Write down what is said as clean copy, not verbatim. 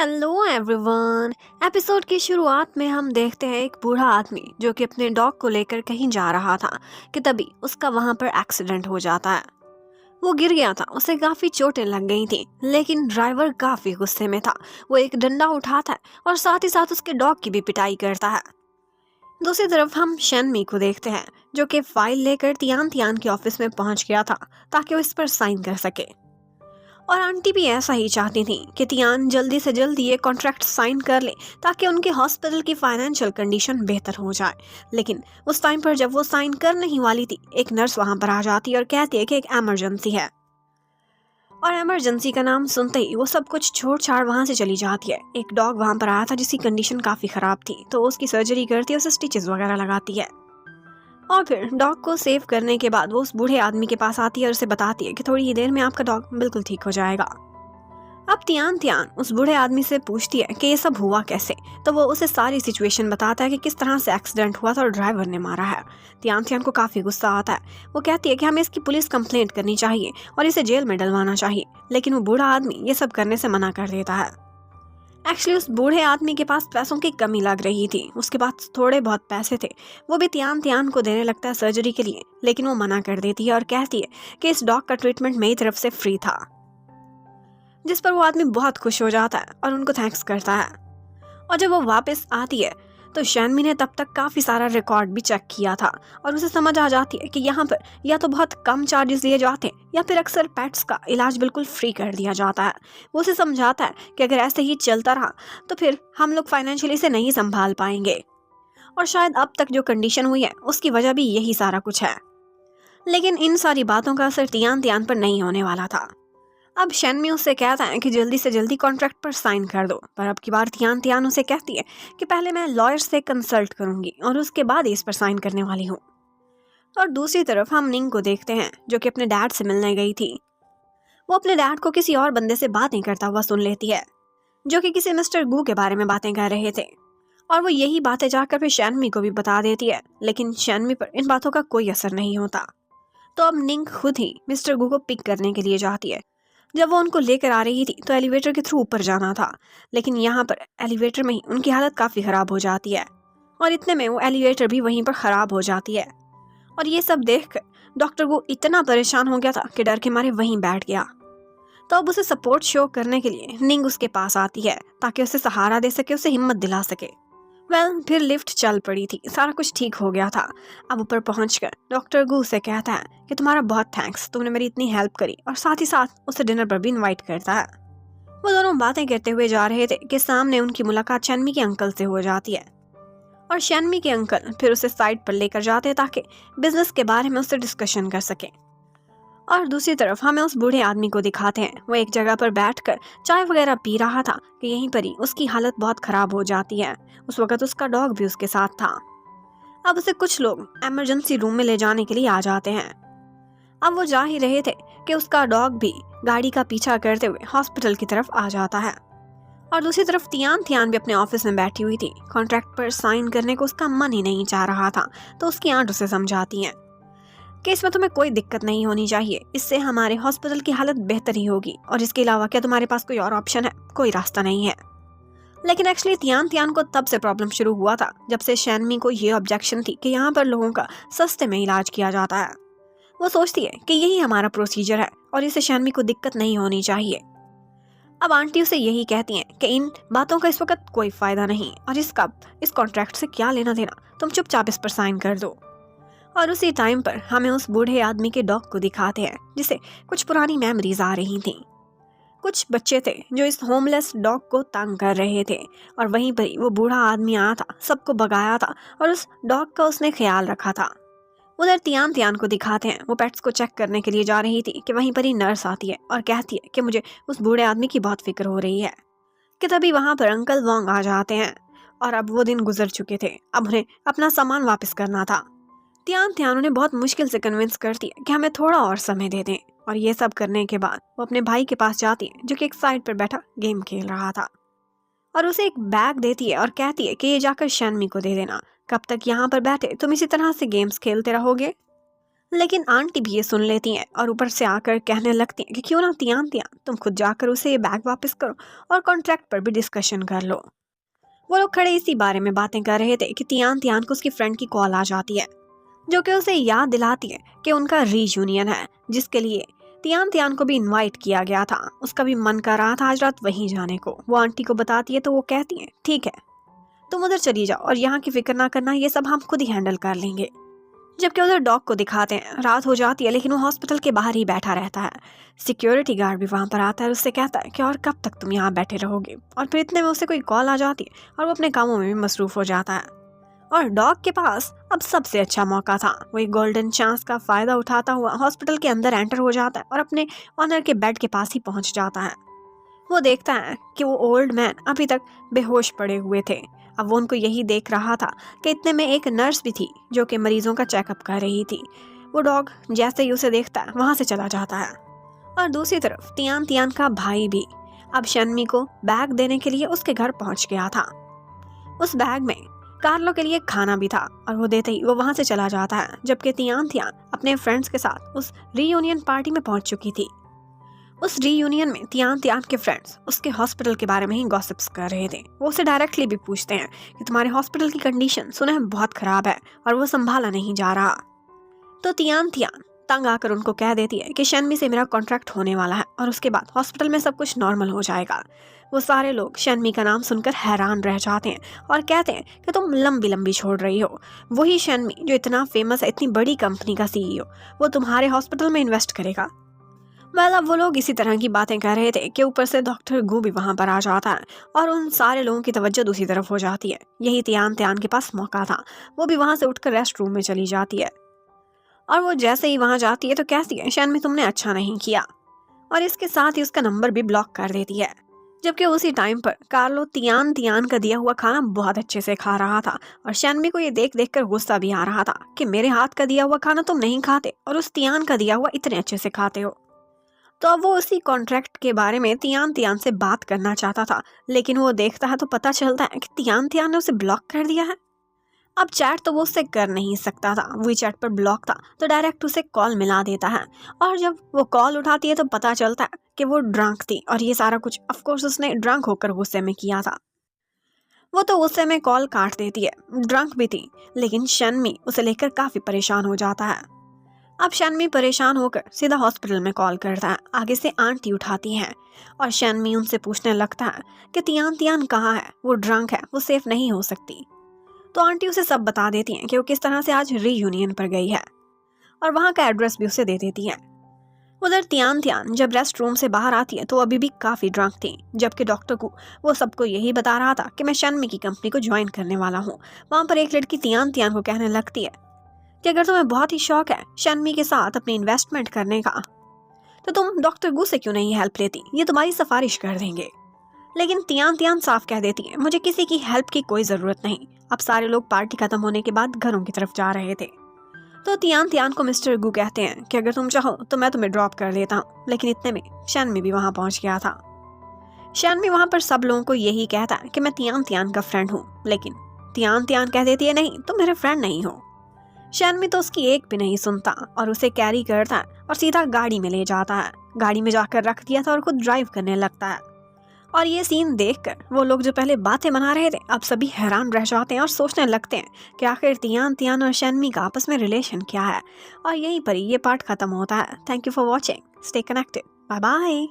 Hello everyone. Episode की शुरुआत में हम देखते हैं एक बूढ़ा आदमी जो कि अपने डॉग को लेकर कहीं जा रहा था कि तभी उसका वहां पर एक्सीडेंट हो जाता है। वो गिर गया था, उसे काफी चोटें लग गई थी, लेकिन ड्राइवर काफी गुस्से में था। वो एक डंडा उठाता है और साथ ही साथ उसके डॉग की भी पिटाई करता है। दूसरी तरफ हम शनमी को देखते हैं जो कि फाइल लेकर तियान तियान के ऑफिस में पहुंच गया था ताकि वो इस पर साइन कर सके। और आंटी भी ऐसा ही चाहती थी कि तियान जल्दी से जल्दी ये कॉन्ट्रैक्ट साइन कर ले ताकि उनके हॉस्पिटल की फाइनेंशियल कंडीशन बेहतर हो जाए। लेकिन उस टाइम पर जब वो साइन करने ही वाली थी, एक नर्स वहां पर आ जाती है और कहती है कि एक इमरजेंसी है। और इमरजेंसी का नाम सुनते ही वो सब कुछ छोड़ छाड़ वहां से चली जाती है। एक डॉग वहां पर आया था जिसकी कंडीशन काफी खराब थी, तो वो उसकी सर्जरी करती है, उसे स्टिचेस वगैरह लगाती है। और फिर डॉग को सेव करने के बाद वो उस बूढ़े आदमी के पास आती है और उसे बताती है कि थोड़ी ही देर में आपका डॉग बिल्कुल ठीक हो जाएगा। अब तियान तियान उस बूढ़े आदमी से पूछती है कि ये सब हुआ कैसे। तो वो उसे सारी सिचुएशन बताता है कि किस तरह से एक्सीडेंट हुआ था और ड्राइवर ने मारा है। तियान तियान को काफी गुस्सा आता है। वो कहती है कि हमें इसकी पुलिस कंप्लेंट करनी चाहिए और इसे जेल में डलवाना चाहिए, लेकिन वो बूढ़ा आदमी ये सब करने से मना कर देता है। एक्चुअली उस बूढ़े आदमी के पास पैसों की कमी लग रही थी, उसके पास थोड़े बहुत पैसे थे। वो भी तियान तियान को देने लगता है सर्जरी के लिए, लेकिन वो मना कर देती है और कहती है कि इस डॉग का ट्रीटमेंट मेरी तरफ से फ्री था। जिस पर वो आदमी बहुत खुश हो जाता है और उनको थैंक्स करता है। और जब वो वापस आती है तो शैनमी ने तब तक काफी सारा रिकॉर्ड भी चेक किया था और उसे समझ आ जाती है कि यहाँ पर या तो बहुत कम चार्जेस लिए जाते हैं या फिर अक्सर पेट्स का इलाज बिल्कुल फ्री कर दिया जाता है। वो उसे समझाता है कि अगर ऐसे ही चलता रहा तो फिर हम लोग फाइनेंशियली इसे नहीं संभाल पाएंगे, और शायद अब तक जो कंडीशन हुई है उसकी वजह भी यही सारा कुछ है। लेकिन इन सारी बातों का असर तियान तियान पर नहीं होने वाला था। अब शनमी उससे कहता है कि जल्दी से जल्दी कॉन्ट्रैक्ट पर साइन कर दो, पर अब की बार तियान तियान उसे कहती है कि पहले मैं लॉयर से कंसल्ट करूंगी और उसके बाद इस पर साइन करने वाली हूँ। और दूसरी तरफ हम निंग को देखते हैं जो कि अपने डैड से मिलने गई थी। वो अपने डैड को किसी और बंदे से बातें करता हुआ सुन लेती है जो कि किसी मिस्टर गू के बारे में बातें कर रहे थे, और वो यही बातें जाकर फिर शैनमी को भी बता देती है, लेकिन शैनमी पर इन बातों का कोई असर नहीं होता। तो अब निंग खुद ही मिस्टर गू को पिक करने के लिए जाती है। जब वो उनको लेकर आ रही थी तो एलिवेटर के थ्रू ऊपर जाना था, लेकिन यहाँ पर एलिवेटर में ही उनकी हालत काफ़ी ख़राब हो जाती है और इतने में वो एलिवेटर भी वहीं पर ख़राब हो जाती है। और ये सब देखकर डॉक्टर वो इतना परेशान हो गया था कि डर के मारे वहीं बैठ गया। तो अब उसे सपोर्ट शो करने के लिए निंग उसके पास आती है ताकि उसे सहारा दे सके, उसे हिम्मत दिला सके। फिर लिफ्ट चल पड़ी थी, सारा कुछ ठीक हो गया था। अब ऊपर पहुंचकर डॉक्टर गू से कहता है कि तुम्हारा बहुत थैंक्स, तुमने मेरी इतनी हेल्प करी, और साथ ही साथ उसे डिनर पर भी इनवाइट करता है। वो दोनों बातें करते हुए जा रहे थे कि सामने उनकी मुलाकात शनमी के अंकल से हो जाती है। और शनमी के अंकल फिर उसे साइड पर लेकर जाते हैं ताकि बिजनेस के बारे में उससे डिस्कशन कर सके। और दूसरी तरफ हमें उस बूढ़े आदमी को दिखाते हैं, वो एक जगह पर बैठकर चाय वगैरह पी रहा था कि यहीं पर ही उसकी हालत बहुत खराब हो जाती है। उस वक्त उसका डॉग भी उसके साथ था। अब उसे कुछ लोग इमरजेंसी रूम में ले जाने के लिए आ जाते हैं। अब वो जा ही रहे थे कि उसका डॉग भी गाड़ी का पीछा करते हुए हॉस्पिटल की तरफ आ जाता है। और दूसरी तरफ तियान तियान भी अपने ऑफिस में बैठी हुई थी। कॉन्ट्रैक्ट पर साइन करने को उसका मन ही नहीं चाह रहा था, तो उसकी आंट उसे समझाती है कि इसमें तुम्हें कोई दिक्कत नहीं होनी चाहिए, इससे हमारे हॉस्पिटल की हालत बेहतर ही होगी, और इसके अलावा क्या तुम्हारे पास कोई और ऑप्शन है? कोई रास्ता नहीं है। लेकिन एक्चुअली तियान तियान को तब से प्रॉब्लम शुरू हुआ था जब से शैनमी को ये ऑब्जेक्शन थी कि यहाँ पर लोगों का सस्ते में इलाज किया जाता है। वो सोचती है कि यही हमारा प्रोसीजर है और इससे शैनमी को दिक्कत नहीं होनी चाहिए। अब आंटी उसे यही कहती हैं कि इन बातों का इस वक्त कोई फायदा नहीं, और इस कॉन्ट्रैक्ट से क्या लेना देना, तुम चुपचाप इस पर साइन कर दो। और उसी टाइम पर हमें उस बूढ़े आदमी के डॉग को दिखाते हैं जिसे कुछ पुरानी मेमोरीज आ रही थीं। कुछ बच्चे थे जो इस होमलेस डॉग को तंग कर रहे थे, और वहीं पर ही वो बूढ़ा आदमी आया था, सबको भगाया था और उस डॉग का उसने ख्याल रखा था। उधर तियान तियान को दिखाते हैं, वो पेट्स को चेक करने के लिए जा रही थी कि वहीं पर ही नर्स आती है और कहती है कि मुझे उस बूढ़े आदमी की बहुत फिक्र हो रही है। कि तभी वहां पर अंकल वोंग आ जाते हैं, और अब वो दिन गुजर चुके थे, अब उन्हें अपना सामान वापस करना था। तियान तियान उन्हें बहुत मुश्किल से कन्विंस करती है कि हमें थोड़ा और समय दे दें, और ये सब करने के बाद वो अपने भाई के पास जाती है जो कि एक साइड पर बैठा गेम खेल रहा था, और उसे एक बैग देती है और कहती है कि ये जाकर शनमी को दे देना, कब तक यहाँ पर बैठे तुम इसी तरह से गेम्स खेलते रहोगे? लेकिन आंटी भी ये सुन लेती हैं और ऊपर से आकर कहने लगती हैं कि क्यों ना तियान तियान तुम खुद जाकर उसे ये बैग वापस करो और कॉन्ट्रैक्ट पर भी डिस्कशन कर लो। वो लोग खड़े इसी बारे में बातें कर रहे थे कि तियान तियान को उसकी फ्रेंड की कॉल आ जाती है, जो कि उसे याद दिलाती है कि उनका रीयूनियन है, जिसके लिए तियान तियान को भी इनवाइट किया गया था। उसका भी मन कर रहा था आज रात वहीं जाने को। वो आंटी को बताती है तो वो कहती है ठीक है, तुम उधर चली जाओ और यहाँ की फिक्र ना करना, ये सब हम खुद ही हैंडल कर लेंगे। जबकि उधर डॉग को दिखाते हैं, रात हो जाती है लेकिन वो हॉस्पिटल के बाहर ही बैठा रहता है। सिक्योरिटी गार्ड भी वहां पर आता है और उससे कहता है कि और कब तक तुम यहाँ बैठे रहोगे, और फिर इतने में उसे कोई कॉल आ जाती है और वो अपने कामों में भी मसरूफ हो जाता है। और डॉग के पास अब सबसे अच्छा मौका था। वो एक गोल्डन चांस का फायदा उठाता हुआ हॉस्पिटल के अंदर एंटर हो जाता है और अपने ऑनर के बेड के पास ही पहुंच जाता है। वो देखता है कि वो ओल्ड मैन अभी तक बेहोश पड़े हुए थे। अब वो उनको यही देख रहा था कि इतने में एक नर्स भी थी जो कि मरीजों का चेकअप कर रही थी। वो डॉग जैसे ही उसे देखता है वहां से चला जाता है। और दूसरी तरफ तियान तियान का भाई भी अब शन्मी को बैग देने के लिए उसके घर पहुंच गया था। उस बैग में कार्लो के लिए खाना भी था और वो देते ही वो वहां से चला जाता है। जबकि तियान तियान अपने फ्रेंड्स के साथ उस रीयूनियन पार्टी में पहुंच चुकी थी। उस रीयूनियन में तियान तियान के फ्रेंड्स उसके हॉस्पिटल के बारे में ही गॉसिप्स कर रहे थे। वो उसे डायरेक्टली भी पूछते हैं कि तुम्हारे हॉस्पिटल की कंडीशन सुना है बहुत खराब है और वो संभाला नहीं जा रहा। तो तियान तियान तंग आकर उनको कह देती है कि शन्मी से मेरा कॉन्ट्रैक्ट होने वाला है और उसके बाद हॉस्पिटल में सब कुछ नॉर्मल हो जाएगा। वो सारे लोग शन्मी का नाम सुनकर हैरान रह जाते हैं और कहते हैं कि तुम लंबी लंबी छोड़ रही हो। वही शन्मी जो इतना फेमस है, इतनी बड़ी कंपनी का CEO, वो तुम्हारे हॉस्पिटल में इन्वेस्ट करेगा। अब वो लोग इसी तरह की बातें कर रहे थे कि ऊपर से डॉक्टर गू भी वहां पर आ जाता है और उन सारे लोगों की तवज्जो दूसरी तरफ हो जाती है। यही तियान तियान के पास मौका था। वो भी वहां से उठकर रेस्ट रूम में चली जाती है और वो जैसे ही वहां जाती है तो कहती है शन्मी तुमने अच्छा नहीं किया, और इसके साथ ही उसका नंबर भी ब्लॉक कर देती है। जबकि उसी टाइम पर कार्लो तियान तियान का दिया हुआ खाना बहुत अच्छे से खा रहा था और शन्मी को ये देख देख कर गुस्सा भी आ रहा था कि मेरे हाथ का दिया हुआ खाना तुम नहीं खाते और उस तियान का दिया हुआ इतने अच्छे से खाते हो। तो अब वो उसी कॉन्ट्रैक्ट के बारे में तियान तियान से बात करना चाहता था, लेकिन वो देखता है तो पता चलता है कि तियान तियान ने उसे ब्लॉक कर दिया है। अब चैट तो वो उससे कर नहीं सकता था, वही चैट पर ब्लॉक था, तो डायरेक्ट उसे कॉल मिला देता है। और जब वो कॉल उठाती है तो पता चलता है कि वो ड्रंक थी और ये सारा कुछ ऑफकोर्स उसने ड्रंक होकर गुस्से में किया था। वो तो गुस्से में कॉल काट देती है, ड्रंक भी थी, लेकिन शन्मी उसे लेकर काफी परेशान हो जाता है। अब शन्मी परेशान होकर सीधा हॉस्पिटल में कॉल करता है। आगे से आंटी उठाती हैं और शन्मी उनसे पूछने लगता है कि तियान तियान कहाँ है, वो ड्रंक है, वो सेफ नहीं हो सकती। तो आंटी उसे सब बता देती हैं कि वो किस तरह से आज रीयूनियन पर गई है और वहाँ का एड्रेस भी उसे दे देती हैं। उधर तियान तियान जब रेस्ट रूम से बाहर आती है तो अभी भी काफी ड्रंक थी। जबकि डॉक्टर को वो सबको यही बता रहा था कि मैं शन्मी की कंपनी को ज्वाइन करने वाला हूँ। वहाँ पर एक लड़की तियान तियान को कहने लगती है कि अगर तुम्हें बहुत ही शौक है शन्मी के साथ अपनी इन्वेस्टमेंट करने का तो तुम डॉक्टर गू से क्यों नहीं हेल्प लेती, ये तुम्हारी सिफारिश कर देंगे। लेकिन तियान तियान साफ कह देती है मुझे किसी की हेल्प की कोई जरूरत नहीं। अब सारे लोग पार्टी खत्म होने के बाद घरों की तरफ जा रहे थे। तो तियान तियान को मिस्टर गू कहते हैं कि अगर तुम चाहो तो मैं तुम्हें ड्रॉप कर देता हूँ। लेकिन इतने में शन्मी भी वहां पहुंच गया था। शन्मी वहां पर सब लोगों को यही कहता है कि मैं तियान तियान का फ्रेंड हूँ, लेकिन तियान तियान कह देती है नहीं, तुम मेरे फ्रेंड नहीं हो। शन्मी तो उसकी एक भी नहीं सुनता और उसे कैरी करता है और सीधा गाड़ी में ले जाता है। गाड़ी में जाकर रख दिया था और खुद ड्राइव करने लगता है। और ये सीन देखकर वो लोग जो पहले बातें बना रहे थे अब सभी हैरान रह जाते हैं और सोचने लगते हैं कि आखिर तियान तियान और शन्मी का आपस में रिलेशन क्या है। और यहीं पर ये पार्ट खत्म होता है। Thank you for watching, stay connected, bye bye.